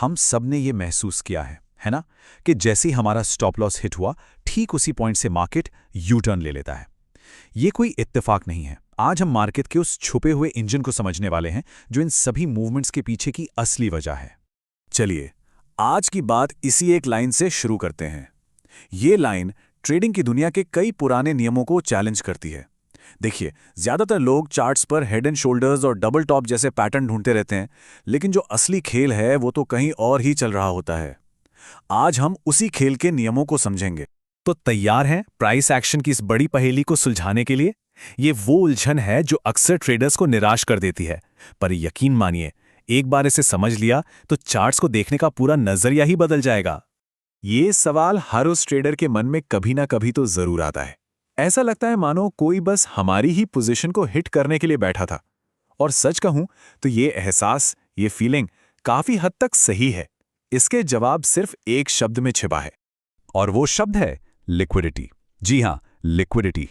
हम सब ने ये महसूस किया है ना, कि जैसे ही हमारा स्टॉप लॉस हिट हुआ, ठीक उसी पॉइंट से मार्केट यू टर्न ले लेता है। ये कोई इत्तेफाक नहीं है। आज हम मार्केट के उस छुपे हुए इंजन को समझने वाले हैं जो इन सभी मूवमेंट्स के पीछे की असली वजह है। चलिए, आज की बात इसी एक लाइन से शुरू करते हैं। ये लाइन ट्रेडिंग की दुनिया के कई पुराने नियमों को चैलेंज करती है। देखिए, ज्यादातर लोग चार्ट्स पर हेड एंड शोल्डर्स और डबल टॉप जैसे पैटर्न ढूंढते रहते हैं, लेकिन जो असली खेल है वो तो कहीं और ही चल रहा होता है। आज हम उसी खेल के नियमों को समझेंगे। तो तैयार हैं प्राइस एक्शन की इस बड़ी पहेली को सुलझाने के लिए? ये वो उलझन है जो अक्सर ट्रेडर्स को निराश कर देती है, पर यकीन मानिए, एक बार इसे समझ लिया तो चार्ट्स को देखने का पूरा नजरिया ही बदल जाएगा। ये सवाल हर उस ट्रेडर के मन में कभी ना कभी तो जरूर आता है। ऐसा लगता है मानो कोई बस हमारी ही पोजीशन को हिट करने के लिए बैठा था। और सच कहूं तो ये एहसास, ये फीलिंग काफी हद तक सही है। इसके जवाब सिर्फ एक शब्द में छिपा है, और वो शब्द है लिक्विडिटी। जी हां, लिक्विडिटी।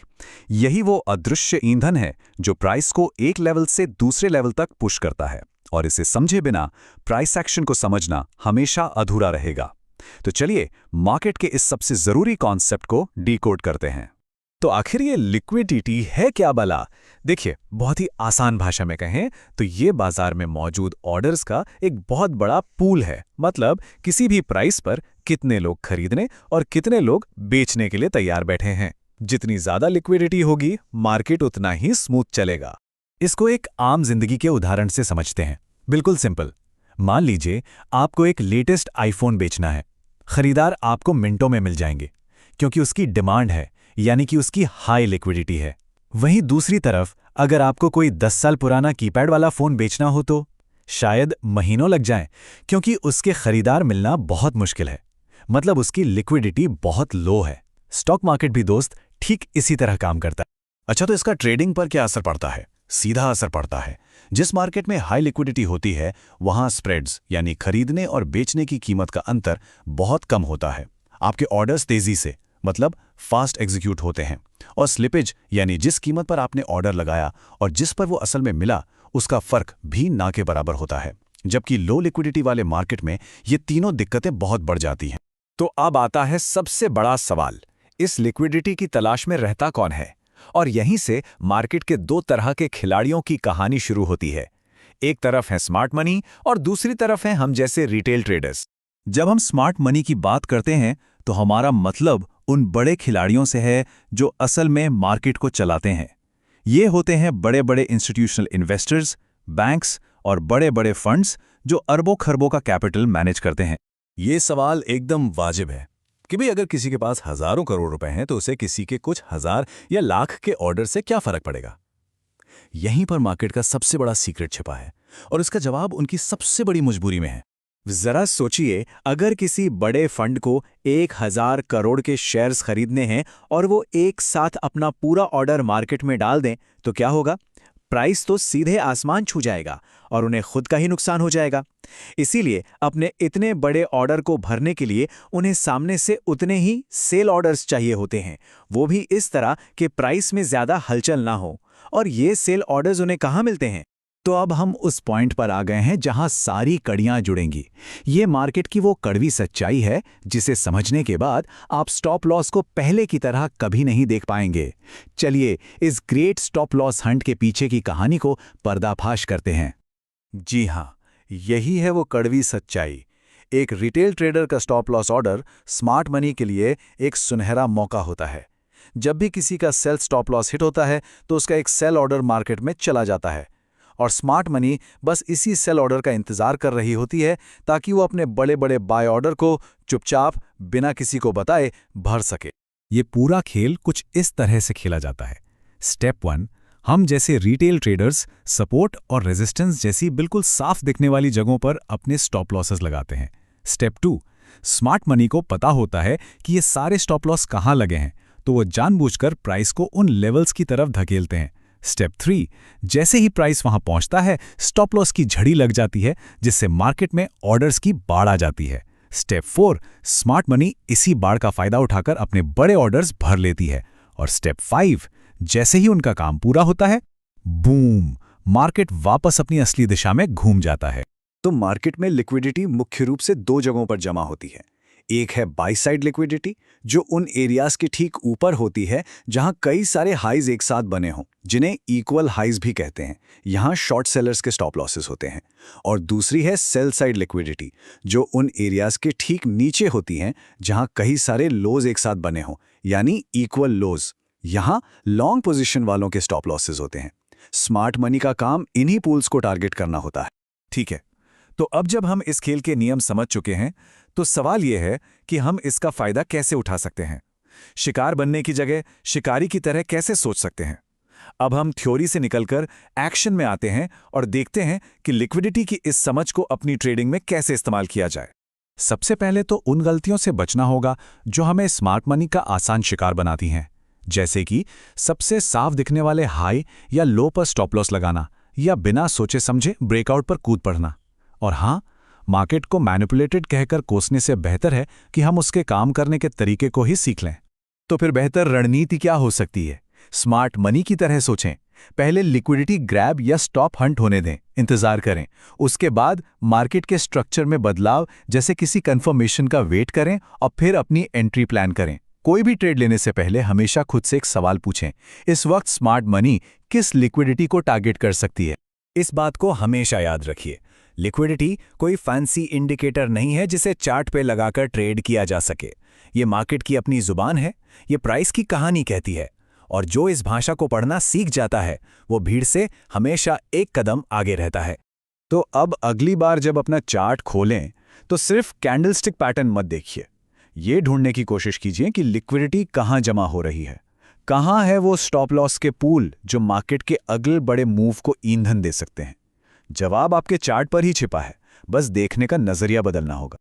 यही वो अदृश्य ईंधन है जो प्राइस को एक लेवल से दूसरे लेवल तक पुश करता है, और इसे समझे बिना प्राइस एक्शन को समझना हमेशा अधूरा रहेगा। तो चलिए, मार्केट के इस सबसे जरूरी कॉन्सेप्ट को डीकोड करते हैं। तो आखिर ये लिक्विडिटी है क्या भला? देखिए, बहुत ही आसान भाषा में कहें तो ये बाजार में मौजूद ऑर्डर्स का एक बहुत बड़ा पूल है। मतलब किसी भी प्राइस पर कितने लोग खरीदने और कितने लोग बेचने के लिए तैयार बैठे हैं। जितनी ज्यादा लिक्विडिटी होगी, मार्केट उतना ही स्मूथ चलेगा। इसको एक आम जिंदगी के उदाहरण से समझते हैं। बिल्कुल सिंपल। मान लीजिए आपको एक लेटेस्ट आईफोन बेचना है। खरीदार आपको मिनटों में मिल जाएंगे, क्योंकि उसकी डिमांड है, यानी कि उसकी हाई लिक्विडिटी है। वहीं दूसरी तरफ अगर आपको कोई 10 साल पुराना कीपैड वाला फोन बेचना हो तो शायद महीनों लग जाएं, क्योंकि उसके खरीदार मिलना बहुत मुश्किल है। मतलब उसकी लिक्विडिटी बहुत लो है। स्टॉक मार्केट भी दोस्त ठीक इसी तरह काम करता है। अच्छा, तो इसका ट्रेडिंग पर क्या असर पड़ता है? सीधा असर पड़ता है। जिस मार्केट में हाई लिक्विडिटी होती है, वहां स्प्रेड्स यानी खरीदने और बेचने की कीमत का अंतर बहुत कम होता है। आपके ऑर्डर्स तेजी से, मतलब फास्ट एग्जीक्यूट होते हैं, और स्लिपेज यानी जिस कीमत पर आपने ऑर्डर लगाया और जिस पर वो असल में मिला, उसका फर्क भी ना के बराबर होता है। जबकि लो लिक्विडिटी वाले मार्केट में ये तीनों दिक्कतें बहुत बढ़ जाती हैं। तो अब आता है सबसे बड़ा सवाल, इस लिक्विडिटी की तलाश में रहता कौन है? और यहीं से मार्केट के दो तरह के खिलाड़ियों की कहानी शुरू होती है। एक तरफ है स्मार्ट मनी और दूसरी तरफ है हम जैसे रिटेल ट्रेडर्स। जब हम स्मार्ट मनी की बात करते हैं तो हमारा मतलब उन बड़े खिलाड़ियों से है जो असल में मार्केट को चलाते हैं। ये होते हैं बड़े बड़े इंस्टीट्यूशनल इन्वेस्टर्स, बैंक्स और बड़े बड़े फंड्स जो अरबों खरबों का कैपिटल मैनेज करते हैं। ये सवाल एकदम वाजिब है कि भाई, अगर किसी के पास हजारों करोड़ रुपए हैं तो उसे किसी के कुछ हजार या लाख के ऑर्डर से क्या फर्क पड़ेगा? यहीं पर मार्केट का सबसे बड़ा सीक्रेट छिपा है, और इसका जवाब उनकी सबसे बड़ी मजबूरी में है। जरा सोचिए, अगर किसी बड़े फंड को 1000 करोड़ के शेयर्स खरीदने हैं और वो एक साथ अपना पूरा ऑर्डर मार्केट में डाल दें तो क्या होगा? प्राइस तो सीधे आसमान छू जाएगा और उन्हें खुद का ही नुकसान हो जाएगा। इसीलिए अपने इतने बड़े ऑर्डर को भरने के लिए उन्हें सामने से उतने ही सेल ऑर्डर्स चाहिए होते हैं, वो भी इस तरह कि प्राइस में ज्यादा हलचल ना हो। और ये सेल ऑर्डर्स उन्हें कहाँ मिलते हैं? तो अब हम उस पॉइंट पर आ गए हैं जहां सारी कड़ियां जुड़ेंगी। ये मार्केट की वो कड़वी सच्चाई है जिसे समझने के बाद आप स्टॉप लॉस को पहले की तरह कभी नहीं देख पाएंगे। चलिए, इस ग्रेट स्टॉप लॉस हंट के पीछे की कहानी को पर्दाफाश करते हैं। जी हां, यही है वो कड़वी सच्चाई। एक रिटेल ट्रेडर का stop loss order smart money के लिए एक सुनहरा मौका होता है। जब भी किसी का सेल स्टॉप लॉस हिट होता है तो उसका एक सेल ऑर्डर मार्केट में चला जाता है, और स्मार्ट मनी बस इसी सेल ऑर्डर का इंतजार कर रही होती है ताकि वो अपने बड़े बड़े बाय ऑर्डर को चुपचाप बिना किसी को बताए भर सके। ये पूरा खेल कुछ इस तरह से खेला जाता है। स्टेप 1, हम जैसे रिटेल ट्रेडर्स सपोर्ट और रेजिस्टेंस जैसी बिल्कुल साफ दिखने वाली जगहों पर अपने स्टॉप लॉसेस लगाते हैं। स्टेप 2, स्मार्ट मनी को पता होता है कि ये सारे स्टॉप लॉस कहाँ लगे हैं, तो वो जानबूझकर प्राइस को उन लेवल्स की तरफ धकेलते हैं। स्टेप 3, जैसे ही प्राइस वहां पहुंचता है, स्टॉप लॉस की झड़ी लग जाती है, जिससे मार्केट में ऑर्डर्स की बाढ़ आ जाती है। स्टेप 4, स्मार्ट मनी इसी बाढ़ का फायदा उठाकर अपने बड़े ऑर्डर्स भर लेती है। और स्टेप 5, जैसे ही उनका काम पूरा होता है, बूम, मार्केट वापस अपनी असली दिशा में घूम जाता है। तो मार्केट में लिक्विडिटी मुख्य रूप से दो जगहों पर जमा होती है। एक है बाई साइड लिक्विडिटी, जो उन एरियाज के ठीक ऊपर होती है जहां कई सारे हाइज एक साथ बने हों, जिन्हें इक्वल हाइज भी कहते हैं। यहां शॉर्ट सेलर्स के स्टॉप लॉसेस होते हैं। और दूसरी है सेल साइड लिक्विडिटी, जो उन एरियाज के ठीक नीचे होती हैं जहां कई सारे लोज एक साथ बने हों, यानी इक्वल लोज। यहां लॉन्ग पोजीशन वालों के स्टॉप लॉसेस होते हैं। स्मार्ट मनी का काम इन्हीं पूल्स को टारगेट करना होता है। ठीक है, तो अब जब हम इस खेल के नियम समझ चुके हैं तो सवाल यह है कि हम इसका फायदा कैसे उठा सकते हैं। शिकार बनने की जगह शिकारी की तरह कैसे सोच सकते हैं। अब हम थ्योरी से निकलकर एक्शन में आते हैं और देखते हैं कि लिक्विडिटी की इस समझ को अपनी ट्रेडिंग में कैसे इस्तेमाल किया जाए। सबसे पहले तो उन गलतियों से बचना होगा जो हमें स्मार्ट मनी का आसान शिकार बनाती हैं, जैसे कि सबसे साफ दिखने वाले हाई या लो पर स्टॉप लॉस लगाना या बिना सोचे समझे ब्रेकआउट पर कूद पड़ना। और हाँ, मार्केट को मैनिपुलेटेड कहकर कोसने से बेहतर है कि हम उसके काम करने के तरीके को ही सीख लें। तो फिर बेहतर रणनीति क्या हो सकती है? स्मार्ट मनी की तरह सोचें। पहले लिक्विडिटी ग्रैब या स्टॉप हंट होने दें, इंतजार करें। उसके बाद मार्केट के स्ट्रक्चर में बदलाव, जैसे किसी कंफर्मेशन का वेट करें और फिर अपनी एंट्री प्लान करें। कोई भी ट्रेड लेने से पहले हमेशा खुद से एक सवाल पूछें, इस वक्त स्मार्ट मनी किस लिक्विडिटी को टारगेट कर सकती है। इस बात को हमेशा याद रखिए, लिक्विडिटी कोई फैंसी इंडिकेटर नहीं है जिसे चार्ट पे लगाकर ट्रेड किया जा सके। ये मार्केट की अपनी जुबान है, ये प्राइस की कहानी कहती है, और जो इस भाषा को पढ़ना सीख जाता है वो भीड़ से हमेशा एक कदम आगे रहता है। तो अब अगली बार जब अपना चार्ट खोलें तो सिर्फ कैंडलस्टिक पैटर्न मत देखिए। ये ढूंढने की कोशिश कीजिए कि लिक्विडिटी कहाँ जमा हो रही है, कहाँ है वो स्टॉप लॉस के पूल जो मार्केट के अगले बड़े मूव को ईंधन दे सकते हैं। जवाब आपके चार्ट पर ही छिपा है, बस देखने का नजरिया बदलना होगा।